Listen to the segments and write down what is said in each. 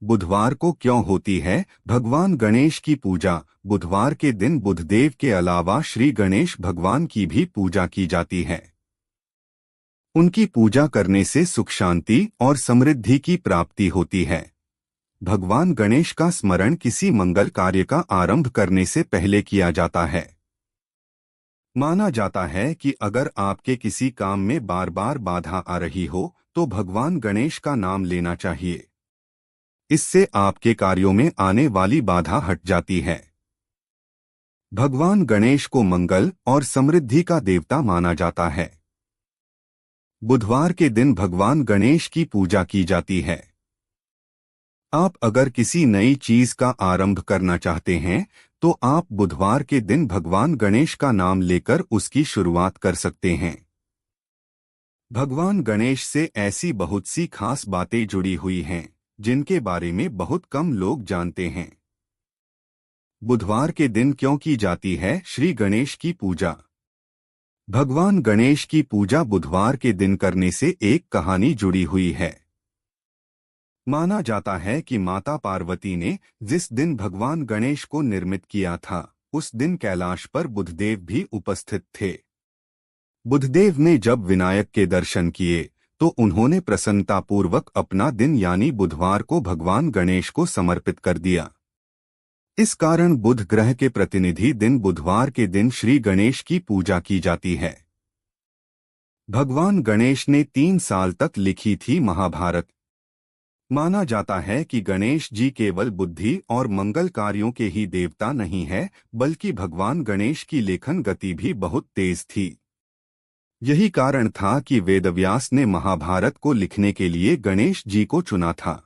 बुधवार को क्यों होती है भगवान गणेश की पूजा? बुधवार के दिन बुधदेव के अलावा श्री गणेश भगवान की भी पूजा की जाती है। उनकी पूजा करने से सुख शांति और समृद्धि की प्राप्ति होती है। भगवान गणेश का स्मरण किसी मंगल कार्य का आरंभ करने से पहले किया जाता है। माना जाता है कि अगर आपके किसी काम में बार बार बाधा आ रही हो तो भगवान गणेश का नाम लेना चाहिए। इससे आपके कार्यों में आने वाली बाधा हट जाती है। भगवान गणेश को मंगल और समृद्धि का देवता माना जाता है। बुधवार के दिन भगवान गणेश की पूजा की जाती है। आप अगर किसी नई चीज का आरंभ करना चाहते हैं तो आप बुधवार के दिन भगवान गणेश का नाम लेकर उसकी शुरुआत कर सकते हैं। भगवान गणेश से ऐसी बहुत सी खास बातें जुड़ी हुई हैं जिनके बारे में बहुत कम लोग जानते हैं। बुधवार के दिन क्यों की जाती है श्री गणेश की पूजा? भगवान गणेश की पूजा बुधवार के दिन करने से एक कहानी जुड़ी हुई है। माना जाता है कि माता पार्वती ने जिस दिन भगवान गणेश को निर्मित किया था उस दिन कैलाश पर बुधदेव भी उपस्थित थे। बुधदेव ने जब विनायक के दर्शन किए तो उन्होंने प्रसन्नतापूर्वक अपना दिन यानी बुधवार को भगवान गणेश को समर्पित कर दिया। इस कारण बुध ग्रह के प्रतिनिधि दिन बुधवार के दिन श्री गणेश की पूजा की जाती है। भगवान गणेश ने 3 साल तक लिखी थी महाभारत। माना जाता है कि गणेश जी केवल बुद्धि और मंगल कार्यों के ही देवता नहीं है बल्कि भगवान गणेश की लेखन गति भी बहुत तेज थी। यही कारण था कि वेदव्यास ने महाभारत को लिखने के लिए गणेश जी को चुना था।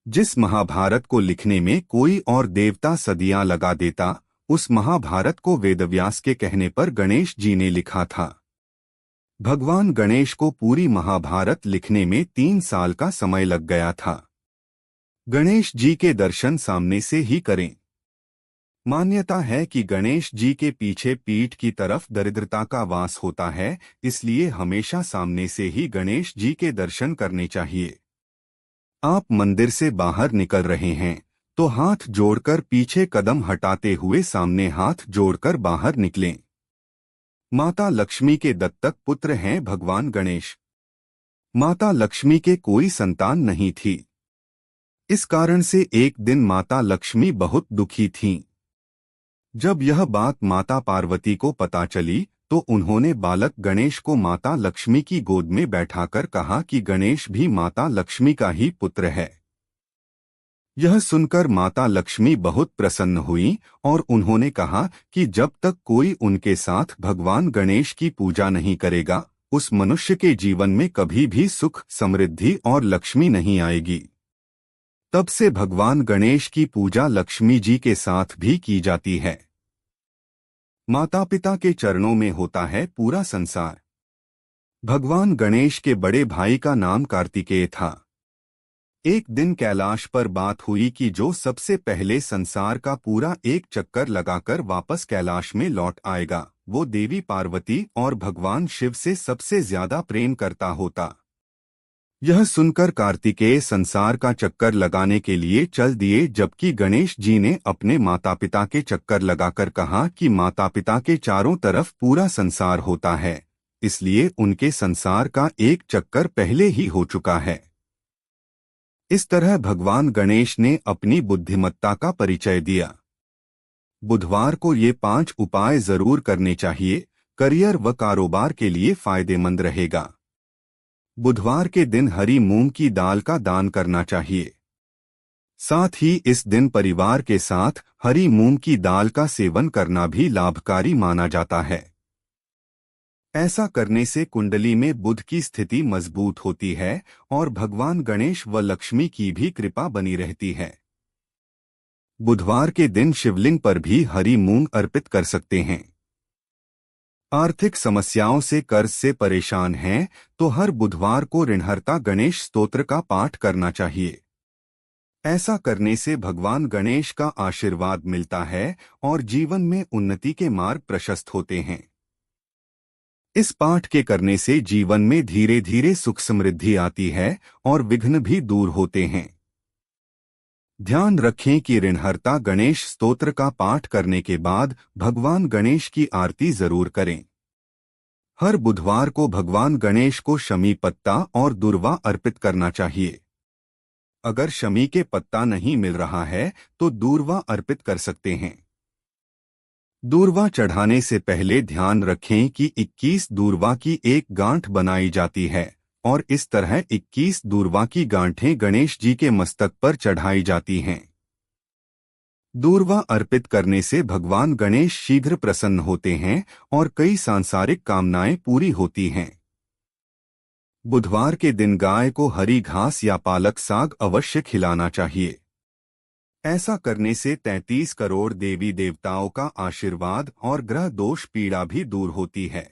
जिस महाभारत को लिखने में कोई और देवता सदियां लगा देता उस महाभारत को वेदव्यास के कहने पर गणेश जी ने लिखा था। भगवान गणेश को पूरी महाभारत लिखने में 3 साल का समय लग गया था। गणेश जी के दर्शन सामने से ही करें। मान्यता है कि गणेश जी के पीछे पीठ की तरफ दरिद्रता का वास होता है, इसलिए हमेशा सामने से ही गणेश जी के दर्शन करने चाहिए। आप मंदिर से बाहर निकल रहे हैं तो हाथ जोड़कर पीछे कदम हटाते हुए सामने हाथ जोड़कर बाहर निकलें। माता लक्ष्मी के दत्तक पुत्र हैं भगवान गणेश। माता लक्ष्मी के कोई संतान नहीं थी। इस कारण से एक दिन माता लक्ष्मी बहुत दुखी थीं। जब यह बात माता पार्वती को पता चली तो उन्होंने बालक गणेश को माता लक्ष्मी की गोद में बैठाकर कहा कि गणेश भी माता लक्ष्मी का ही पुत्र है। यह सुनकर माता लक्ष्मी बहुत प्रसन्न हुई और उन्होंने कहा कि जब तक कोई उनके साथ भगवान गणेश की पूजा नहीं करेगा उस मनुष्य के जीवन में कभी भी सुख, समृद्धि और लक्ष्मी नहीं आएगी। तब से भगवान गणेश की पूजा लक्ष्मी जी के साथ भी की जाती है। माता पिता के चरणों में होता है पूरा संसार। भगवान गणेश के बड़े भाई का नाम कार्तिकेय था। एक दिन कैलाश पर बात हुई कि जो सबसे पहले संसार का पूरा एक चक्कर लगाकर वापस कैलाश में लौट आएगा वो देवी पार्वती और भगवान शिव से सबसे ज्यादा प्रेम करता होता। यह सुनकर कार्तिकेय संसार का चक्कर लगाने के लिए चल दिए, जबकि गणेश जी ने अपने माता पिता के चक्कर लगाकर कहा कि माता पिता के चारों तरफ पूरा संसार होता है, इसलिए उनके संसार का एक चक्कर पहले ही हो चुका है। इस तरह भगवान गणेश ने अपनी बुद्धिमत्ता का परिचय दिया। बुधवार को ये 5 उपाय जरूर करने चाहिए, करियर व कारोबार के लिए फायदेमंद रहेगा। बुधवार के दिन हरी मूंग की दाल का दान करना चाहिए। साथ ही इस दिन परिवार के साथ हरी मूंग की दाल का सेवन करना भी लाभकारी माना जाता है। ऐसा करने से कुंडली में बुध की स्थिति मजबूत होती है और भगवान गणेश व लक्ष्मी की भी कृपा बनी रहती है। बुधवार के दिन शिवलिंग पर भी हरी मूंग अर्पित कर सकते हैं। आर्थिक समस्याओं से कर्ज से परेशान हैं तो हर बुधवार को ऋणहर्ता गणेश स्तोत्र का पाठ करना चाहिए। ऐसा करने से भगवान गणेश का आशीर्वाद मिलता है और जीवन में उन्नति के मार्ग प्रशस्त होते हैं। इस पाठ के करने से जीवन में धीरे धीरे सुख समृद्धि आती है और विघ्न भी दूर होते हैं। ध्यान रखें कि ऋणहर्ता गणेश स्तोत्र का पाठ करने के बाद भगवान गणेश की आरती जरूर करें। हर बुधवार को भगवान गणेश को शमी पत्ता और दूर्वा अर्पित करना चाहिए। अगर शमी के पत्ता नहीं मिल रहा है तो दूर्वा अर्पित कर सकते हैं। दूर्वा चढ़ाने से पहले ध्यान रखें कि 21 दूर्वा की एक गांठ बनाई जाती है और इस तरह 21 दूर्वा की गांठें गणेश जी के मस्तक पर चढ़ाई जाती हैं। दूर्वा अर्पित करने से भगवान गणेश शीघ्र प्रसन्न होते हैं और कई सांसारिक कामनाएं पूरी होती हैं। बुधवार के दिन गाय को हरी घास या पालक साग अवश्य खिलाना चाहिए। ऐसा करने से 33 करोड़ देवी देवताओं का आशीर्वाद और ग्रह दोष पीड़ा भी दूर होती है।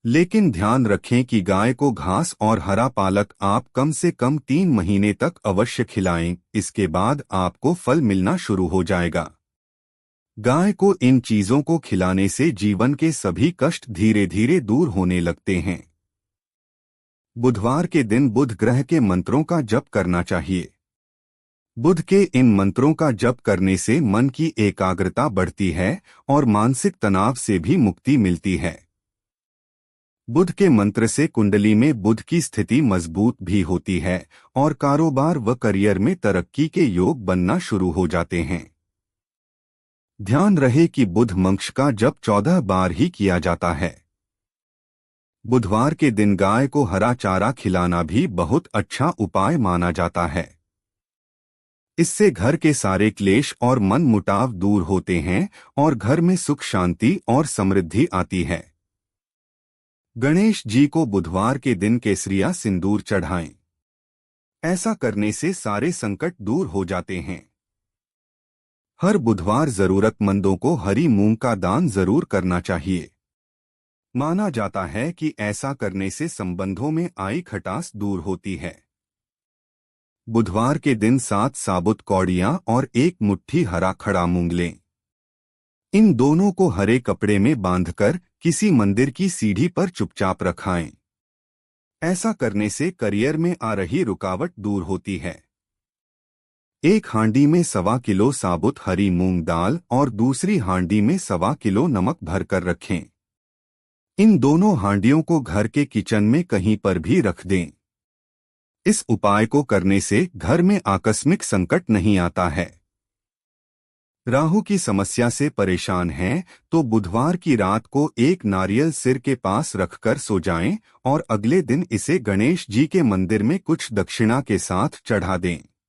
लेकिन ध्यान रखें कि गाय को घास और हरा पालक आप कम से कम 3 महीने तक अवश्य खिलाएं, इसके बाद आपको फल मिलना शुरू हो जाएगा। गाय को इन चीजों को खिलाने से जीवन के सभी कष्ट धीरे धीरे दूर होने लगते हैं। बुधवार के दिन बुध ग्रह के मंत्रों का जप करना चाहिए। बुध के इन मंत्रों का जप करने से मन की एकाग्रता बढ़ती है और मानसिक तनाव से भी मुक्ति मिलती है। बुध के मंत्र से कुंडली में बुध की स्थिति मजबूत भी होती है और कारोबार व करियर में तरक्की के योग बनना शुरू हो जाते हैं। ध्यान रहे कि बुध मंत्र का जप 14 बार ही किया जाता है। बुधवार के दिन गाय को हरा चारा खिलाना भी बहुत अच्छा उपाय माना जाता है। इससे घर के सारे क्लेश और मन मुटाव दूर होते हैं और घर में सुख शांति और समृद्धि आती है। गणेश जी को बुधवार के दिन केसरिया सिंदूर चढ़ाएं। ऐसा करने से सारे संकट दूर हो जाते हैं। हर बुधवार जरूरतमंदों को हरी मूंग का दान जरूर करना चाहिए। माना जाता है कि ऐसा करने से संबंधों में आई खटास दूर होती है। बुधवार के दिन 7 साबुत कौड़ियां और 1 मुट्ठी हरा खड़ा मूंग लें। इन दोनों को हरे कपड़े में बांधकर किसी मंदिर की सीढ़ी पर चुपचाप रखाएं। ऐसा करने से करियर में आ रही रुकावट दूर होती है। एक हांडी में 1.25 किलो साबुत हरी मूंग दाल और दूसरी हांडी में 1.25 किलो नमक भरकर रखें। इन दोनों हांडियों को घर के किचन में कहीं पर भी रख दें। इस उपाय को करने से घर में आकस्मिक संकट नहीं आता है। राहु की समस्या से परेशान हैं तो बुधवार की रात को एक नारियल सिर के पास रखकर सो जाएं और अगले दिन इसे गणेश जी के मंदिर में कुछ दक्षिणा के साथ चढ़ा दें।